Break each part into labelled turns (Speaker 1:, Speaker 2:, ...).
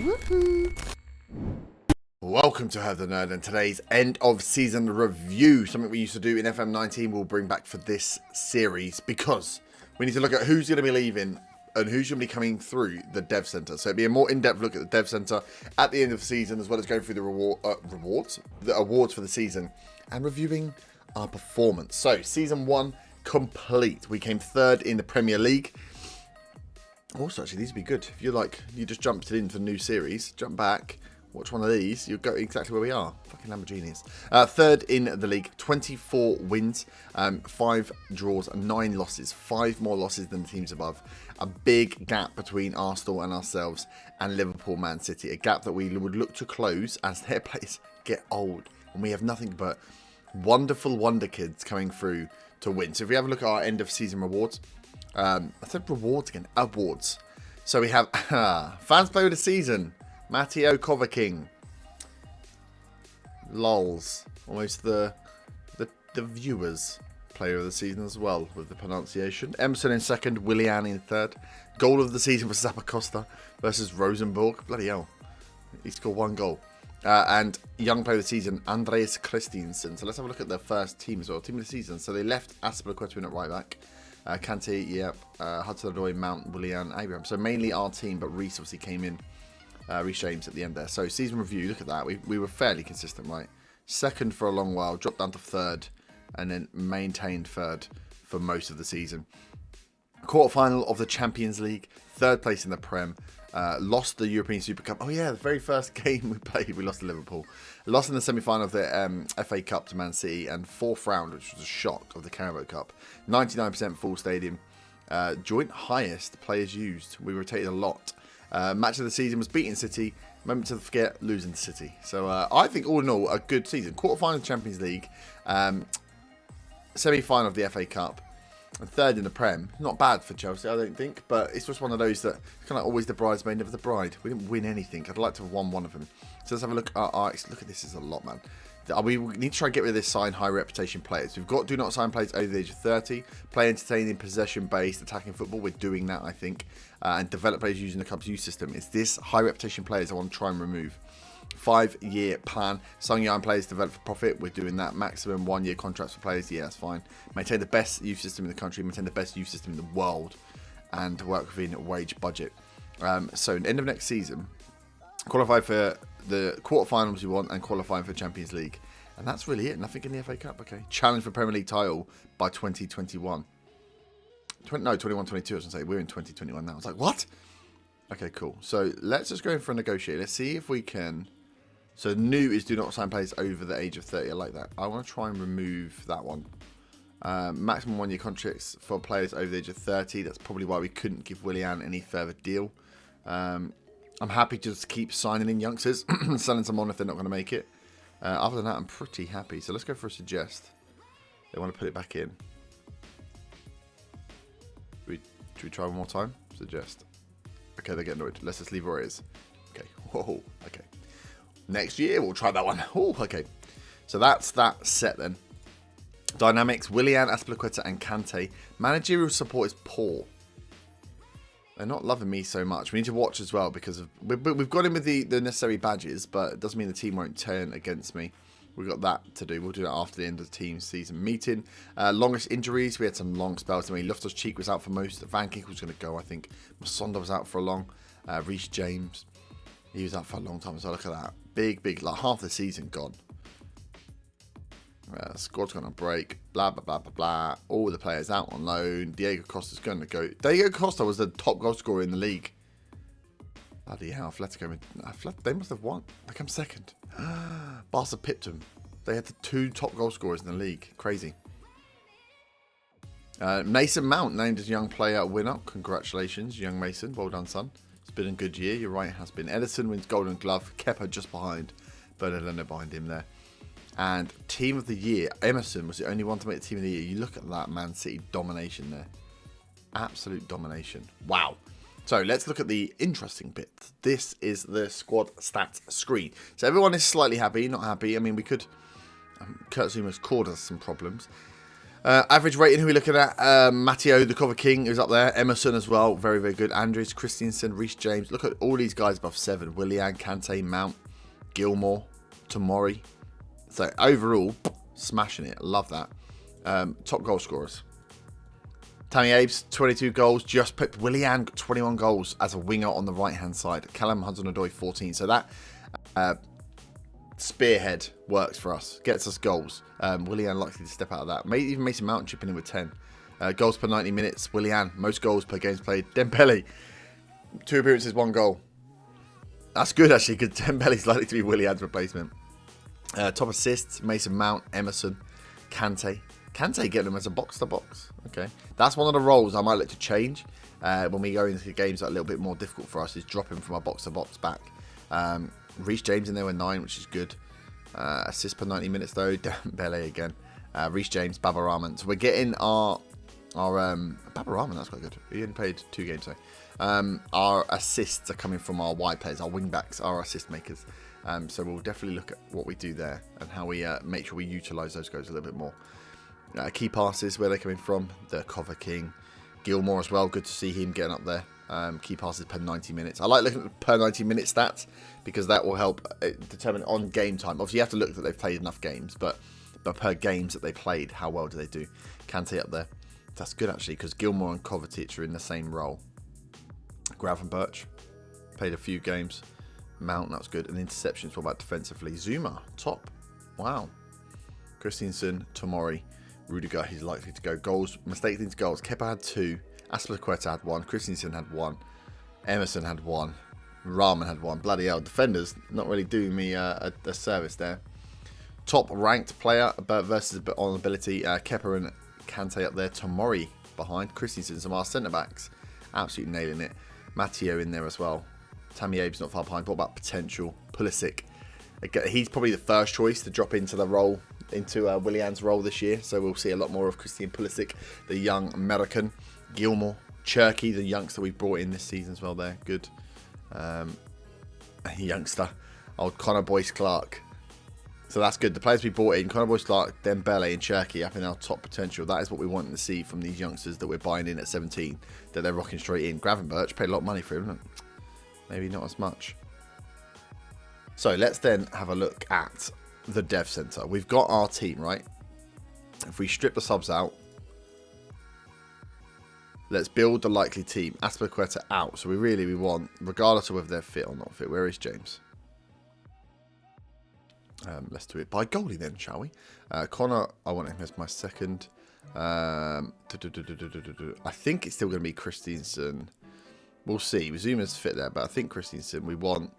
Speaker 1: Woohoo! Welcome to Have the Nerd and today's end of season review. Something we used to do in FM19 we'll bring back for this series because we need to look at who's going to be leaving and who's going to be coming through the Dev Center. So it'll be a more in-depth look at the Dev Center at the end of the season, as well as going through the awards for the season and reviewing our performance. So season 1 complete. We came third in the Premier League. Also, actually, these would be good. If you're like, you just jumped into a new series, jump back, watch one of these, you'll go exactly where we are. Fucking Lamborghinis. Third in the league, 24 wins, 5 draws, 9 losses. 5 more losses than the teams above. A big gap between Arsenal and ourselves and Liverpool, Man City. A gap that we would look to close as their players get old. And we have nothing but wonderful wonder kids coming through to win. So if we have a look at our end of season rewards. I said rewards again. Awards. So we have Fans Player of the Season. Matteo Kovaking. Lols. Almost the viewers' Player of the Season as well with the pronunciation. Emerson in second. Willian in third. Goal of the season for Zappacosta versus Rosenborg. Bloody hell. He scored 1 goal. And Young Player of the Season, Andreas Christiansen. So let's have a look at their first team as well. Team of the season. So they left Aspilicueta in at right back. Kante, yep. Hudson-Odoi, Mount, Willian, Abraham. So mainly our team, but Reece obviously came in. Reece James at the end there. So season review, look at that. We were fairly consistent, right? Second for a long while, dropped down to third, and then maintained third for most of the season. Quarterfinal of the Champions League, third place in the Prem. Lost the European Super Cup. Oh yeah, the very first game we played, we lost to Liverpool. Lost in the semi-final of the FA Cup to Man City, and 4th round, which was a shock, of the Carabao Cup. 99% full stadium. Joint highest players used. We rotated a lot. Match of the season was beating City. Moment to forget, losing to City. So I think all in all, a good season. Quarterfinal of the Champions League. Semi-final of the FA Cup. And third in the Prem. Not bad for Chelsea, I don't think. But it's just one of those that kind of always the bridesmaid, never the bride. We didn't win anything. I'd like to have won one of them. So let's have a look at our... Look at this, is a lot, man. We need to try and get rid of this sign high reputation players. We've got do not sign players over the age of 30. Play entertaining, possession-based, attacking football. We're doing that, I think. And develop players using the club's youth system. It's this high reputation players I want to try and remove. 5-year plan. Some young players develop for profit. We're doing that. Maximum 1-year contracts for players. Yeah, that's fine. Maintain the best youth system in the country. Maintain the best youth system in the world. And work within a wage budget. So, end of next season, qualify for the quarterfinals you want and qualifying for Champions League. And that's really it. Nothing in the FA Cup. Okay. Challenge for Premier League title by 2021. 21-22, I was going to say. We're in 2021 now. I was like, what? Okay, cool. So, let's just go in for a negotiate. Let's see if we can... So new is do not sign players over the age of 30. I like that. I want to try and remove that one. Maximum 1-year contracts for players over the age of 30. That's probably why we couldn't give Willian any further deal. I'm happy to just keep signing in youngsters, selling some on if they're not going to make it. Other than that, I'm pretty happy. So let's go for a suggest. They want to put it back in. Should we try one more time? Suggest. Okay, they're getting annoyed. Let's just leave where it is. Okay. Whoa. Okay. Next year, we'll try that one. Oh, okay. So that's that set then. Dynamics, Willian, Aspilicueta and Kante. Managerial support is poor. They're not loving me so much. We need to watch as well because of, we've got him with the necessary badges, but it doesn't mean the team won't turn against me. We've got that to do. We'll do that after the end of the team season meeting. Longest injuries. We had some long spells. I mean, Loftus-Cheek was out for most. Van Ginkel was going to go, I think. Masonda was out for a long. Reece James. He was out for a long time. So look at that. Big, like half the season gone. Squad's going to break. Blah, blah, blah, blah, blah. All the players out on loan. Diego Costa's going to go. Diego Costa was the top goal scorer in the league. Bloody hell. Atletico. They must have won. They come second. Barca pipped them. They had the 2 top goal scorers in the league. Crazy. Mason Mount named as young player winner. Congratulations, young Mason. Well done, son. It's been a good year. You're right, it has been. Edison wins Golden Glove. Kepa just behind. Bernardino behind him there. And Team of the Year. Emerson was the only one to make the Team of the Year. You look at that Man City domination there. Absolute domination. Wow. So let's look at the interesting bit. This is the squad stats screen. So everyone is slightly happy, not happy. I mean, we could... Kurt Zuma's caused us some problems. Average rating, who are we looking at? Matteo, the cover king, is up there. Emerson as well, very, very good. Andres, Christensen, Reece James. Look at all these guys above 7. Willian, Kante, Mount, Gilmore, Tomori. So overall, smashing it. Love that. Top goal scorers. Tammy Abe's 22 goals. Just put Willian 21 goals as a winger on the right-hand side. Callum Hudson-Odoi 14. So that spearhead works for us. Gets us goals. Willian likely to step out of that. Maybe even Mason Mount chipping in with 10. Goals per 90 minutes. Willian, most goals per games played. Dembele, 2 appearances, 1 goal. That's good actually, because Dembele's likely to be Willian's replacement. Top assists, Mason Mount, Emerson, Kante. Kante getting them as a box-to-box. Okay. That's one of the roles I might look to change when we go into games that are a little bit more difficult for us, is dropping from our box-to-box back. Reece James in there with 9, which is good. Assists per 90 minutes though. Dembele again. Reece James, Baba Rahman. So we're getting our Baba Rahman, that's quite good. He only played 2 games though. Our assists are coming from our wide players, our wing backs, our assist makers. So we'll definitely look at what we do there and how we make sure we utilise those guys a little bit more. Key passes, where they're coming from. The cover king. Gilmore as well. Good to see him getting up there. Key passes per 90 minutes. I like looking at the per 90 minute stats because that will help determine on game time. Obviously, you have to look that they've played enough games, but per games that they played, how well do they do? Kante up there. That's good actually, because Gilmore and Kovacic are in the same role. Gravenberch played a few games. Mount, that's good. And interceptions, what about defensively? Zuma, top. Wow. Christensen, Tomori, Rudiger, he's likely to go. Goals, mistakes into goals. Kepa had 2. Aspilicueta had 1. Christensen had 1. Emerson had 1. Rahman had 1. Bloody hell. Defenders not really doing me a service there. Top ranked player versus on ability. Kepa and Kante up there. Tomori behind. Christensen, some of our centre backs. Absolutely nailing it. Matteo in there as well. Tammy Abe's not far behind. What about potential? Pulisic. Again, he's probably the first choice to drop into the role, into Willian's role this year. So we'll see a lot more of Christian Pulisic, the young American. Gilmore, Cherky, the youngster we brought in this season as well there. Good. Youngster. Old Connor Boyce-Clark. So that's good. The players we brought in, Connor Boyce-Clark, Dembele and Cherky up in our top potential. That is what we want to see from these youngsters that we're buying in at 17. That they're rocking straight in. Gravenberch, paid a lot of money for him. Maybe not as much. So let's then have a look at the dev center. We've got our team, right? If we strip the subs out, let's build the likely team. Aspilicueta out. So we want, regardless of whether they're fit or not fit. Where is James? Let's do it by goalie then, shall we? Connor, I want him as my second. I think it's still going to be Christensen. We'll see. Zuma's fit there, but I think Christensen. We want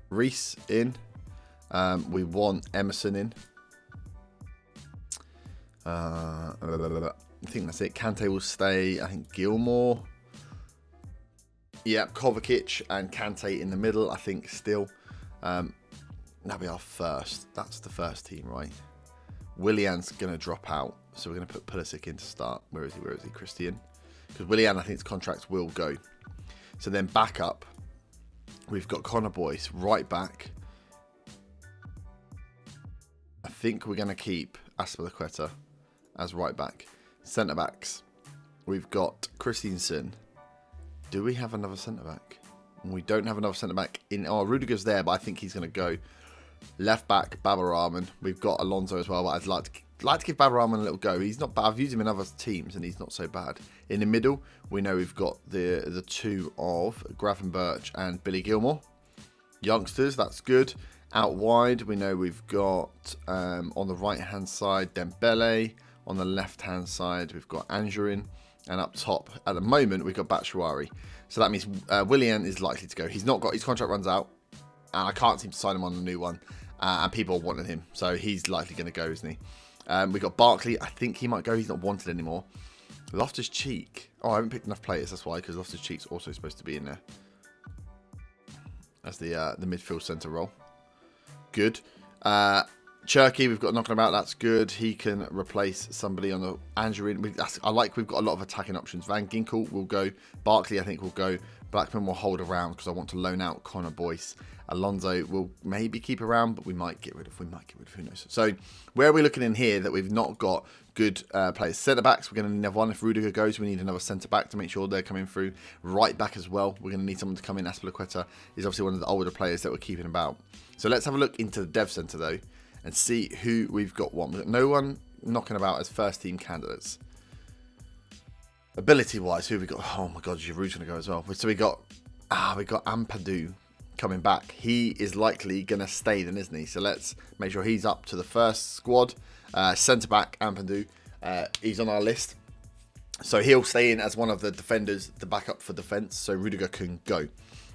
Speaker 1: Reece in. We want Emerson in. I think that's it. Kante will stay. I think Gilmore. Yeah, Kovacic and Kante in the middle, I think still. That'll be our first. That's the first team, right? Willian's going to drop out. So we're going to put Pulisic in to start. Where is he? Where is he? Christian. Because Willian, I think his contract will go. So then back up. We've got Connor Boyce right back. I think we're going to keep Aspilicueta as right back. Centre backs. We've got Christensen. Do we have another centre back? We don't have another centre back in. Oh, Rudiger's there, but I think he's going to go. Left back, Baba Rahman. We've got Alonso as well, but I'd like to give Baba Rahman a little go. He's not bad. I've used him in other teams, and he's not so bad. In the middle, we know we've got the two of Gravenberch and Billy Gilmore. Youngsters, that's good. Out wide, we know we've got on the right-hand side, Dembele. On the left-hand side, we've got Angerin. And up top, at the moment, we've got Batshuayi. So that means Willian is likely to go. He's not got his contract runs out, and I can't seem to sign him on a new one. And people are wanting him, so he's likely going to go, isn't he? We've got Barkley. I think he might go. He's not wanted anymore. Loftus-Cheek. Oh, I haven't picked enough players. That's why, because Loftus-Cheek's also supposed to be in there as the midfield centre role. Good. Cherky, we've got knocking about. That's good. He can replace somebody on the Angerin. We've got a lot of attacking options. Van Ginkel will go. Barkley, I think, will go. Blackman will hold around because I want to loan out Connor Boyce. Alonso will maybe keep around, but we might get rid of. Who knows? So where are we looking in here that we've not got good players? Centre backs, we're going to need another one. If Rudiger goes, we need another centre back to make sure they're coming through. Right back as well, we're going to need someone to come in. Aspilicueta is obviously one of the older players that we're keeping about. So let's have a look into the dev centre though and see who we've got. We've got no one knocking about as first team candidates. Ability wise, who have we got? Oh my god, Giroud's going to go as well. So we got Ampadu coming back. He is likely going to stay then, isn't he? So let's make sure he's up to the first squad. Centre back Ampadu, he's on our list. So he'll stay in as one of the defenders, the backup for defence. So Rudiger can go.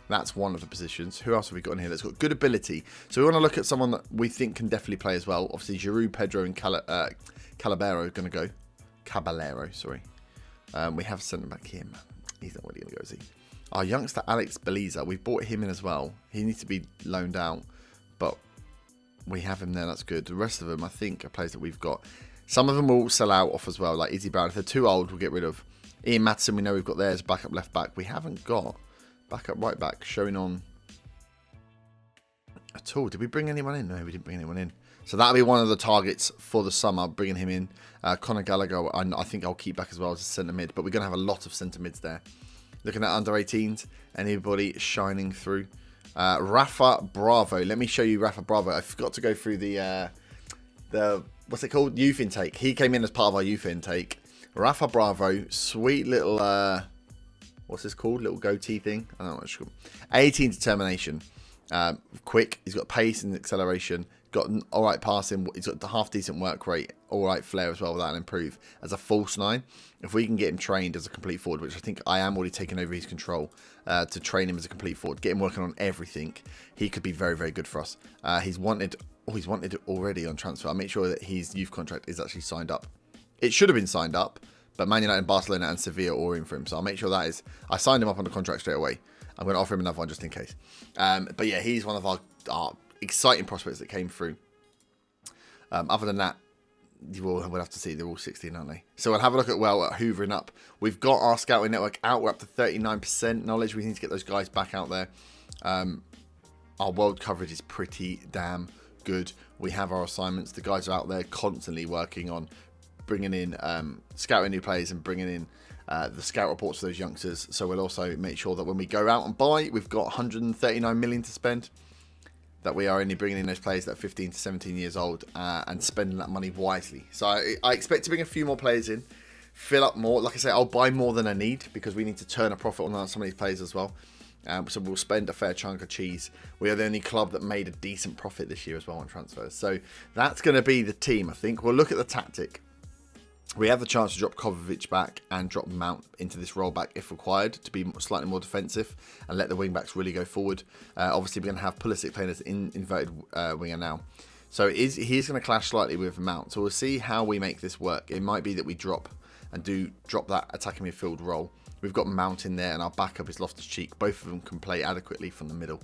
Speaker 1: That's one of the positions. Who else have we got in here that's got good ability? So we want to look at someone that we think can definitely play as well. Obviously Giroud, Pedro and Calabero are going to go. Caballero, sorry. We have centre back here, man. He's not really going to go, is he? Our youngster Alex Beliza, we've bought him in as well. He needs to be loaned out, but we have him there. That's good. The rest of them, I think, are players that we've got. Some of them will sell out off as well, like Izzy Brown. If they're too old, we'll get rid of. Ian Maddison, we know we've got there as backup left back. We haven't got backup right back showing on at all. Did we bring anyone in? No, we didn't bring anyone in. So that'll be one of the targets for the summer, bringing him in. Conor Gallagher, I think I'll keep back as well as a centre mid, but we're going to have a lot of centre mids there. Looking at under 18s, anybody shining through? Rafa Bravo. Let me show you Rafa Bravo. I forgot to go through the what's it called? Youth intake. He came in as part of our youth intake. Rafa Bravo, sweet little what's this called? Little goatee thing. I don't know what it's called. 18 determination. Quick. He's got pace and acceleration. Got an alright passing. He's got the half decent work rate. Alright flair as well. That'll improve as a false 9. If we can get him trained as a complete forward, which I think I am already taking over his control to train him as a complete forward, get him working on everything, he could be very, very good for us. He's wanted already on transfer. I'll make sure that his youth contract is actually signed up. It should have been signed up, but Man United, Barcelona and Sevilla are all in for him. So I'll make sure that is. I signed him up on the contract straight away. I'm going to offer him another one just in case. But yeah, he's one of our exciting prospects that came through. Other than that, we'll have to see. They're all 16, aren't they? So we'll have a look at hoovering up. We've got our scouting network out. We're up to 39% knowledge. We need to get those guys back out there. Our world coverage is pretty damn good. We have our assignments. The guys are out there constantly working on bringing in, scouting new players and bringing in the scout reports for those youngsters. So we'll also make sure that when we go out and buy, we've got 139 million to spend. That we are only bringing in those players that are 15 to 17 years old and spending that money wisely. So I expect to bring a few more players in, fill up more. Like I say, I'll buy more than I need because we need to turn a profit on some of these players as well. So we'll spend a fair chunk of cheese. We are the only club that made a decent profit this year as well on transfers. So that's going to be the team, I think. We'll look at the tactic. We have the chance to drop Kovacic back and drop Mount into this rollback if required to be slightly more defensive and let the wing-backs really go forward. Obviously, we're going to have Pulisic playing as an inverted winger now. So he's going to clash slightly with Mount. So we'll see how we make this work. It might be that we drop that attacking midfield role. We've got Mount in there and our backup is Loftus-Cheek. Both of them can play adequately from the middle.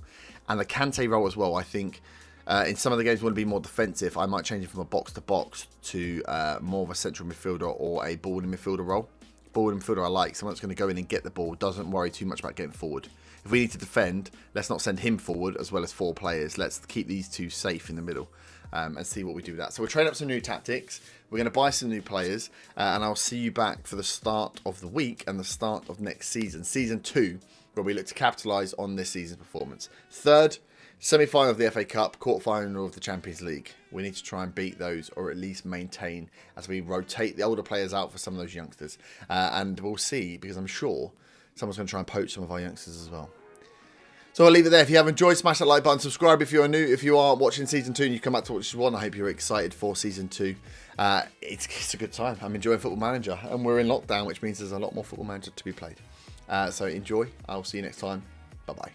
Speaker 1: And the Kante role as well, I think... in some of the games we want to be more defensive. I might change it from a box-to-box to more of a central midfielder or a ball-in midfielder role. Ball-in midfielder I like. Someone that's going to go in and get the ball. Doesn't worry too much about getting forward. If we need to defend, let's not send him forward as well as 4 players. Let's keep these 2 safe in the middle and see what we do with that. So we'll train up some new tactics. We're going to buy some new players. And I'll see you back for the start of the week and the start of next season. Season 2, where we look to capitalise on this season's performance. Third... semi-final of the FA Cup, quarter-final of the Champions League. We need to try and beat those or at least maintain as we rotate the older players out for some of those youngsters. And we'll see, because I'm sure someone's going to try and poach some of our youngsters as well. So I'll leave it there. If you have enjoyed, smash that like button, subscribe if you are new. If you are watching Season 2 and you come back to watch Season 1, I hope you're excited for Season 2. It's a good time. I'm enjoying Football Manager. And we're in lockdown, which means there's a lot more Football Manager to be played. So enjoy. I'll see you next time. Bye-bye.